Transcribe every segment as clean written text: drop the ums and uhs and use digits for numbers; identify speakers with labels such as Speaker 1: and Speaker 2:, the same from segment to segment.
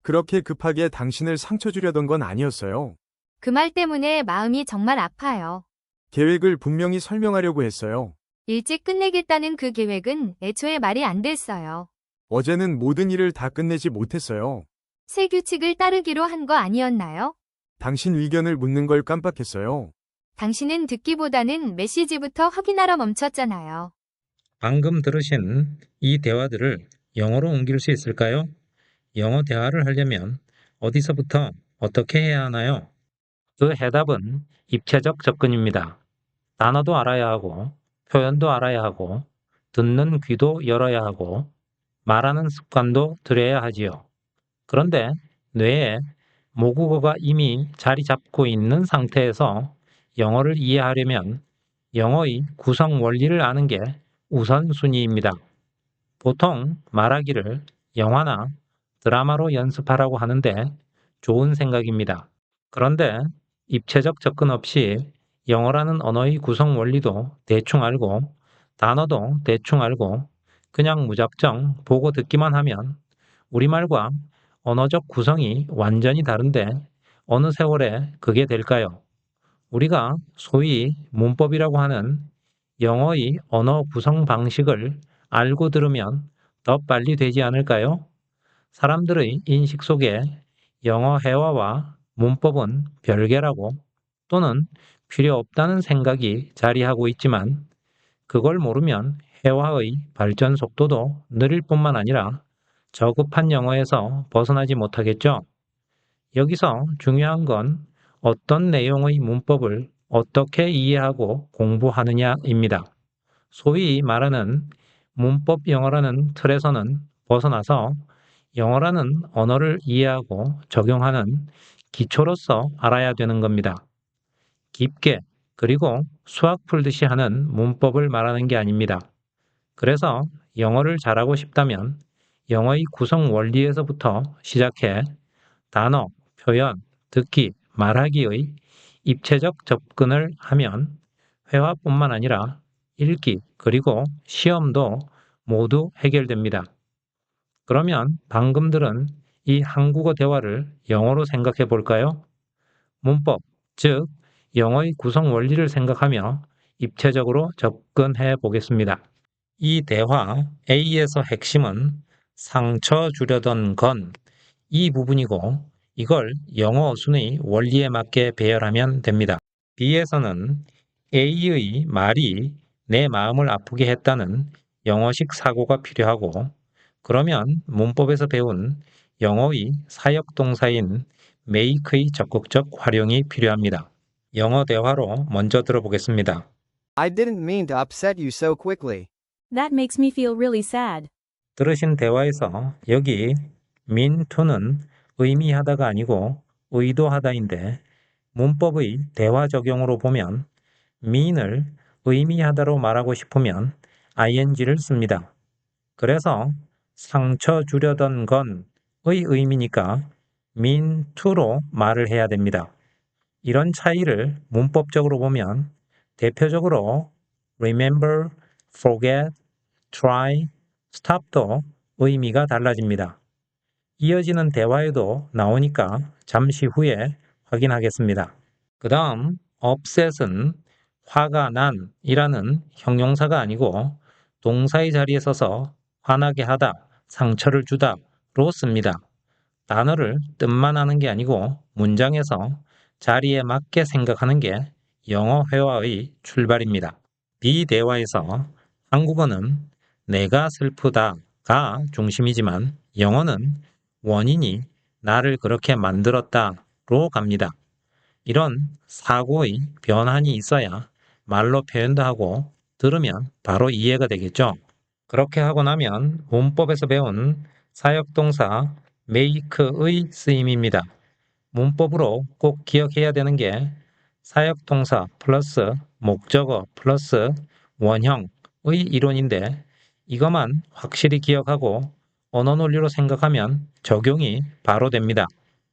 Speaker 1: 그렇게 급하게 당신을 상처 주려던 건 아니었어요.
Speaker 2: 그 말 때문에 마음이 정말 아파요.
Speaker 1: 계획을 분명히 설명하려고 했어요.
Speaker 2: 일찍 끝내겠다는 그 계획은 애초에 말이 안 됐어요.
Speaker 1: 어제는 모든 일을 다 끝내지 못했어요.
Speaker 2: 새 규칙을 따르기로 한 거 아니었나요?
Speaker 1: 당신 의견을 묻는 걸 깜빡했어요.
Speaker 2: 당신은 듣기보다는 메시지부터 확인하러 멈췄잖아요.
Speaker 3: 방금 들으신 이 대화들을 영어로 옮길 수 있을까요? 영어 대화를 하려면 어디서부터 어떻게 해야 하나요? 그 해답은 입체적 접근입니다. 단어도 알아야 하고, 표현도 알아야 하고, 듣는 귀도 열어야 하고, 말하는 습관도 들여야 하지요. 그런데 뇌에 모국어가 이미 자리 잡고 있는 상태에서 영어를 이해하려면 영어의 구성 원리를 아는 게 우선순위입니다. 보통 말하기를 영화나 드라마로 연습하라고 하는데 좋은 생각입니다. 그런데 입체적 접근 없이 영어라는 언어의 구성 원리도 대충 알고 단어도 대충 알고 그냥 무작정 보고 듣기만 하면 우리말과 언어적 구성이 완전히 다른데 어느 세월에 그게 될까요? 우리가 소위 문법이라고 하는 영어의 언어 구성 방식을 알고 들으면 더 빨리 되지 않을까요? 사람들의 인식 속에 영어 회화와 문법은 별개라고 또는 필요 없다는 생각이 자리하고 있지만 그걸 모르면 회화의 발전 속도도 느릴 뿐만 아니라 저급한 영어에서 벗어나지 못하겠죠. 여기서 중요한 건 어떤 내용의 문법을 어떻게 이해하고 공부하느냐입니다. 소위 말하는 문법 영어라는 틀에서는 벗어나서 영어라는 언어를 이해하고 적용하는 기초로서 알아야 되는 겁니다. 깊게 그리고 수학 풀듯이 하는 문법을 말하는 게 아닙니다. 그래서 영어를 잘하고 싶다면 영어의 구성 원리에서부터 시작해 단어, 표현, 듣기, 말하기의 입체적 접근을 하면 회화뿐만 아니라 읽기 그리고 시험도 모두 해결됩니다. 그러면 방금 들은 이 한국어 대화를 영어로 생각해 볼까요? 문법, 즉 영어의 구성 원리를 생각하며 입체적으로 접근해 보겠습니다. 이 대화 A에서 핵심은 상처 주려던 건 이 부분이고 이걸 영어 순의 원리에 맞게 배열하면 됩니다. B에서는 A의 말이 내 마음을 아프게 했다는 영어식 사고가 필요하고 그러면 문법에서 배운 영어의 사역동사인 make의 적극적 활용이 필요합니다. 영어 대화로 먼저 들어보겠습니다.
Speaker 4: I didn't mean to upset you so quickly.
Speaker 5: That makes me feel really sad.
Speaker 3: 들으신 대화에서 여기 mean to는 의미하다가 아니고 의도하다인데 문법의 대화 적용으로 보면 mean을 의미하다로 말하고 싶으면 ing를 씁니다. 그래서 상처 주려던 건의 의미니까 mean to로 말을 해야 됩니다. 이런 차이를 문법적으로 보면 대표적으로 remember, forget, try, stop도 의미가 달라집니다. 이어지는 대화에도 나오니까 잠시 후에 확인하겠습니다. 그 다음 upset은 화가 난 이라는 형용사가 아니고 동사의 자리에 서서 화나게 하다, 상처를 주다로 씁니다. 단어를 뜻만 아는 게 아니고 문장에서 자리에 맞게 생각하는 게 영어 회화의 출발입니다. 비대화에서 한국어는 내가 슬프다가 중심이지만 영어는 원인이 나를 그렇게 만들었다로 갑니다. 이런 사고의 변환이 있어야 말로 표현도 하고 들으면 바로 이해가 되겠죠. 그렇게 하고 나면 문법에서 배운 사역동사 make의 쓰임입니다. 문법으로 꼭 기억해야 되는 게 사역동사 플러스 목적어 플러스 원형의 이론인데 이것만 확실히 기억하고 언어 논리로 생각하면 적용이 바로 됩니다.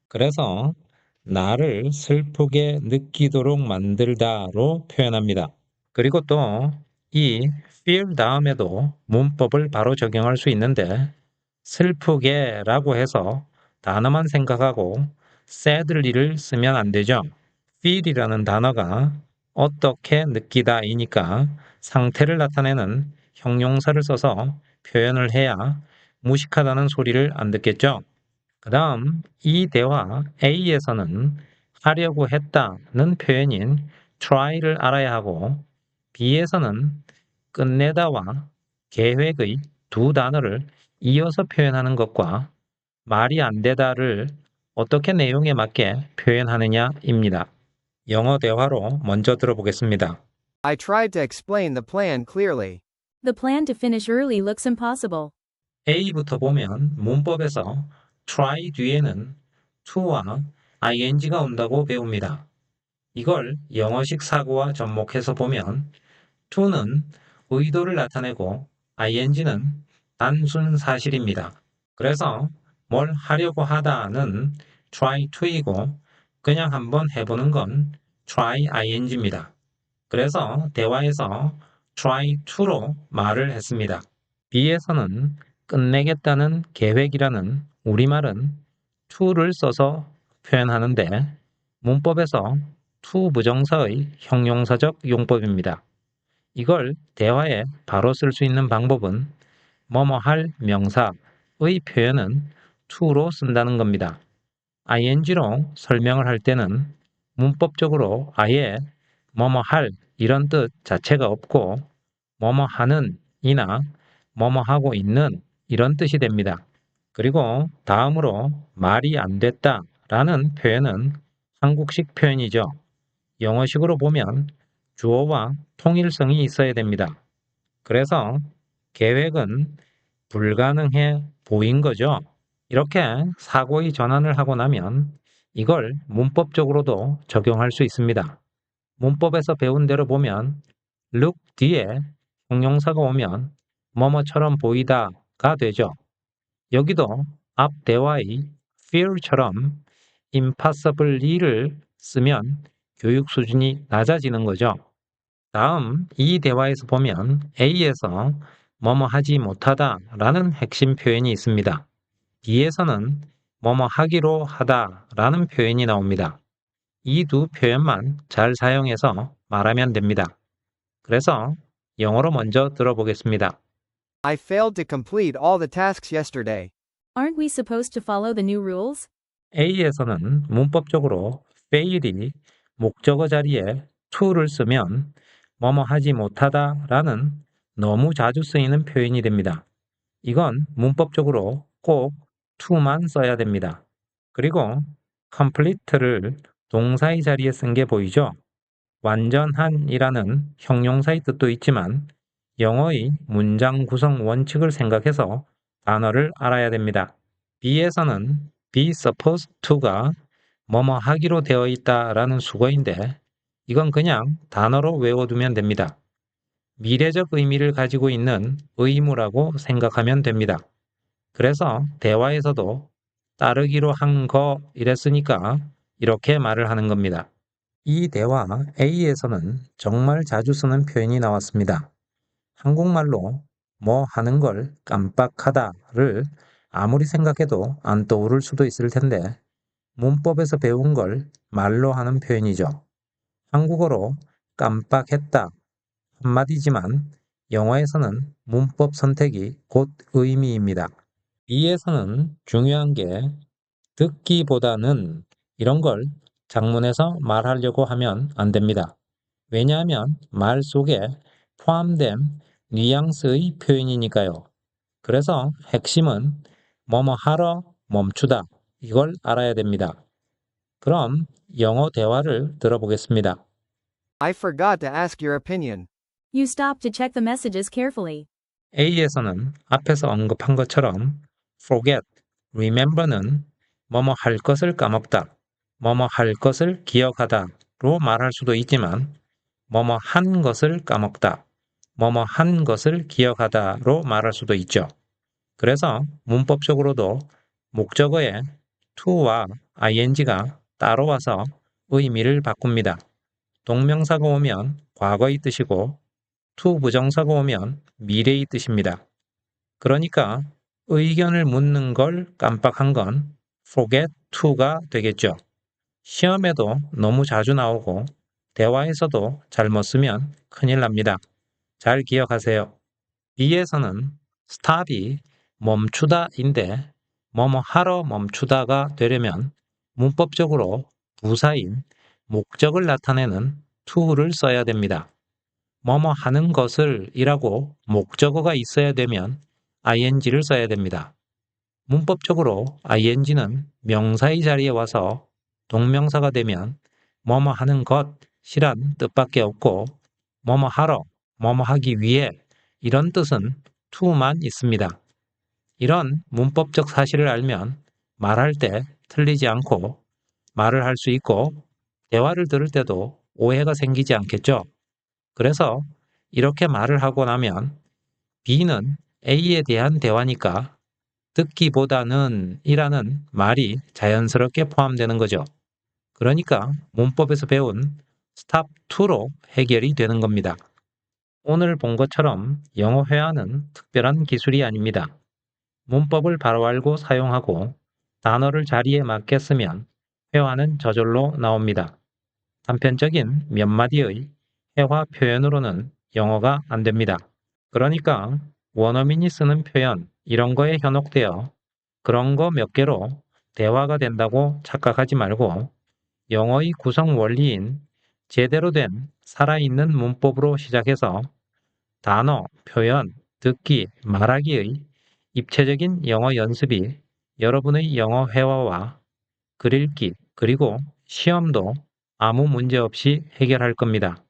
Speaker 3: 그래서 나를 슬프게 느끼도록 만들다로 표현합니다. 그리고 또 이 feel 다음에도 문법을 바로 적용할 수 있는데 슬프게라고 해서 단어만 생각하고 sadly를 쓰면 안 되죠. feel이라는 단어가 어떻게 느끼다이니까 상태를 나타내는 형용사를 써서 표현을 해야 무식하다는 소리를 안 듣겠죠. 그 다음 이 대화 A에서는 하려고 했다는 표현인 try를 알아야 하고 B에서는 끝내다와 계획의 두 단어를 이어서 표현하는 것과 말이 안 되다를 어떻게 내용에 맞게 표현하느냐입니다. 영어 대화로 먼저 들어보겠습니다.
Speaker 4: I tried to explain the plan clearly.
Speaker 5: The plan to finish early looks impossible.
Speaker 3: A부터 보면 문법에서 try 뒤에는 to와 ing가 온다고 배웁니다. 이걸 영어식 사고와 접목해서 보면 to는 의도를 나타내고 ing는 단순 사실입니다. 그래서 뭘 하려고 하다는 try to이고 그냥 한번 해보는 건 try ing입니다. 그래서 대화에서 try to로 말을 했습니다. B에서는 끝내겠다는 계획이라는 우리말은 to를 써서 표현하는데 문법에서 to 부정사의 형용사적 용법입니다. 이걸 대화에 바로 쓸 수 있는 방법은 뭐뭐 할 명사의 표현은 to로 쓴다는 겁니다. ing로 설명을 할 때는 문법적으로 아예 뭐뭐 할 이런 뜻 자체가 없고 뭐뭐 하는 이나 뭐뭐 하고 있는 이런 뜻이 됩니다. 그리고 다음으로 말이 안 됐다 라는 표현은 한국식 표현이죠. 영어식으로 보면 주어와 통일성이 있어야 됩니다. 그래서 계획은 불가능해 보인 거죠. 이렇게 사고의 전환을 하고 나면 이걸 문법적으로도 적용할 수 있습니다. 문법에서 배운 대로 보면 look 뒤에 형용사가 오면 뭐뭐처럼 보이다가 되죠. 여기도 앞 대화의 fear처럼 impossibly를 쓰면 교육 수준이 낮아지는 거죠. 다음 이 대화에서 보면 A에서 뭐뭐 하지 못하다 라는 핵심 표현이 있습니다. B에서는 뭐뭐 하기로 하다 라는 표현이 나옵니다. 이 두 표현만 잘 사용해서 말하면 됩니다. 그래서 영어로 먼저 들어보겠습니다.
Speaker 4: I failed to complete all the tasks yesterday.
Speaker 5: Aren't we supposed to follow the new rules?
Speaker 3: A에서는 문법적으로 fail이 목적어 자리에 to를 쓰면 뭐뭐 하지 못하다 라는 너무 자주 쓰이는 표현이 됩니다. 이건 문법적으로 꼭 to만 써야 됩니다. 그리고 complete를 동사의 자리에 쓴 게 보이죠? 완전한이라는 형용사의 뜻도 있지만 영어의 문장 구성 원칙을 생각해서 단어를 알아야 됩니다. B에서는 be supposed to가 뭐뭐 하기로 되어 있다라는 수거인데 이건 그냥 단어로 외워두면 됩니다. 미래적 의미를 가지고 있는 의무라고 생각하면 됩니다. 그래서 대화에서도 따르기로 한 거 이랬으니까 이렇게 말을 하는 겁니다. 이 대화 A에서는 정말 자주 쓰는 표현이 나왔습니다. 한국말로 뭐 하는 걸 깜빡하다를 아무리 생각해도 안 떠오를 수도 있을 텐데 문법에서 배운 걸 말로 하는 표현이죠. 한국어로 깜빡했다 한마디지만 영어에서는 문법 선택이 곧 의미입니다. B에서는 중요한 게 듣기보다는 이런 걸 장문에서 말하려고 하면 안 됩니다. 왜냐하면 말 속에 포함된 뉘앙스의 표현이니까요. 그래서 핵심은 뭐뭐 하러 멈추다 이걸 알아야 됩니다. 그럼 영어 대화를 들어보겠습니다.
Speaker 4: I forgot to ask your opinion.
Speaker 5: You stopped to check the messages carefully.
Speaker 3: A에서는 앞에서 언급한 것처럼 forget, remember는 뭐뭐 할 것을 까먹다, 뭐뭐 할 것을 기억하다로 말할 수도 있지만 뭐뭐 한 것을 까먹다, 뭐뭐 한 것을 기억하다로 말할 수도 있죠. 그래서 문법적으로도 목적어에 to와 ing가 따로 와서 의미를 바꿉니다. 동명사가 오면 과거의 뜻이고 to 부정사가 오면 미래의 뜻입니다. 그러니까 의견을 묻는 걸 깜빡한 건 forget to가 되겠죠. 시험에도 너무 자주 나오고 대화에서도 잘못 쓰면 큰일 납니다. 잘 기억하세요. B에서는 stop이 멈추다인데 뭐뭐 하러 멈추다가 되려면 문법적으로 부사인 목적을 나타내는 to를 써야 됩니다. 뭐뭐 하는 것을 이라고 목적어가 있어야 되면 ing를 써야 됩니다. 문법적으로 ing는 명사의 자리에 와서 동명사가 되면 뭐뭐 하는 것이란 뜻밖에 없고 뭐뭐 하러, 뭐뭐 하기 위해 이런 뜻은 to만 있습니다. 이런 문법적 사실을 알면 말할 때 틀리지 않고 말을 할 수 있고 대화를 들을 때도 오해가 생기지 않겠죠. 그래서 이렇게 말을 하고 나면 B는 A에 대한 대화니까 듣기보다는 이라는 말이 자연스럽게 포함되는 거죠. 그러니까 문법에서 배운 stop to로 해결이 되는 겁니다. 오늘 본 것처럼 영어 회화는 특별한 기술이 아닙니다. 문법을 바로 알고 사용하고 단어를 자리에 맞게 쓰면 회화는 저절로 나옵니다. 단편적인 몇 마디의 회화 표현으로는 영어가 안 됩니다. 그러니까 원어민이 쓰는 표현 이런 거에 현혹되어 그런 거 몇 개로 대화가 된다고 착각하지 말고 영어의 구성 원리인 제대로 된 살아있는 문법으로 시작해서 단어, 표현, 듣기, 말하기의 입체적인 영어 연습이 여러분의 영어 회화와 글 읽기 그리고 시험도 아무 문제 없이 해결할 겁니다.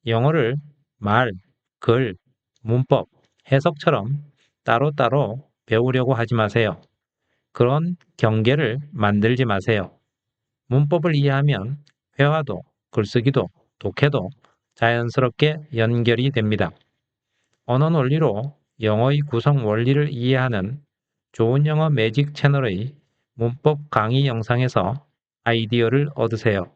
Speaker 3: 영어를 말, 글, 문법, 해석처럼 따로따로 배우려고 하지 마세요. 그런 경계를 만들지 마세요. 문법을 이해하면 회화도, 글쓰기도, 독해도 자연스럽게 연결이 됩니다. 언어 논리로 영어의 구성 원리를 이해하는 좋은 영어 매직 채널의 문법 강의 영상에서 아이디어를 얻으세요.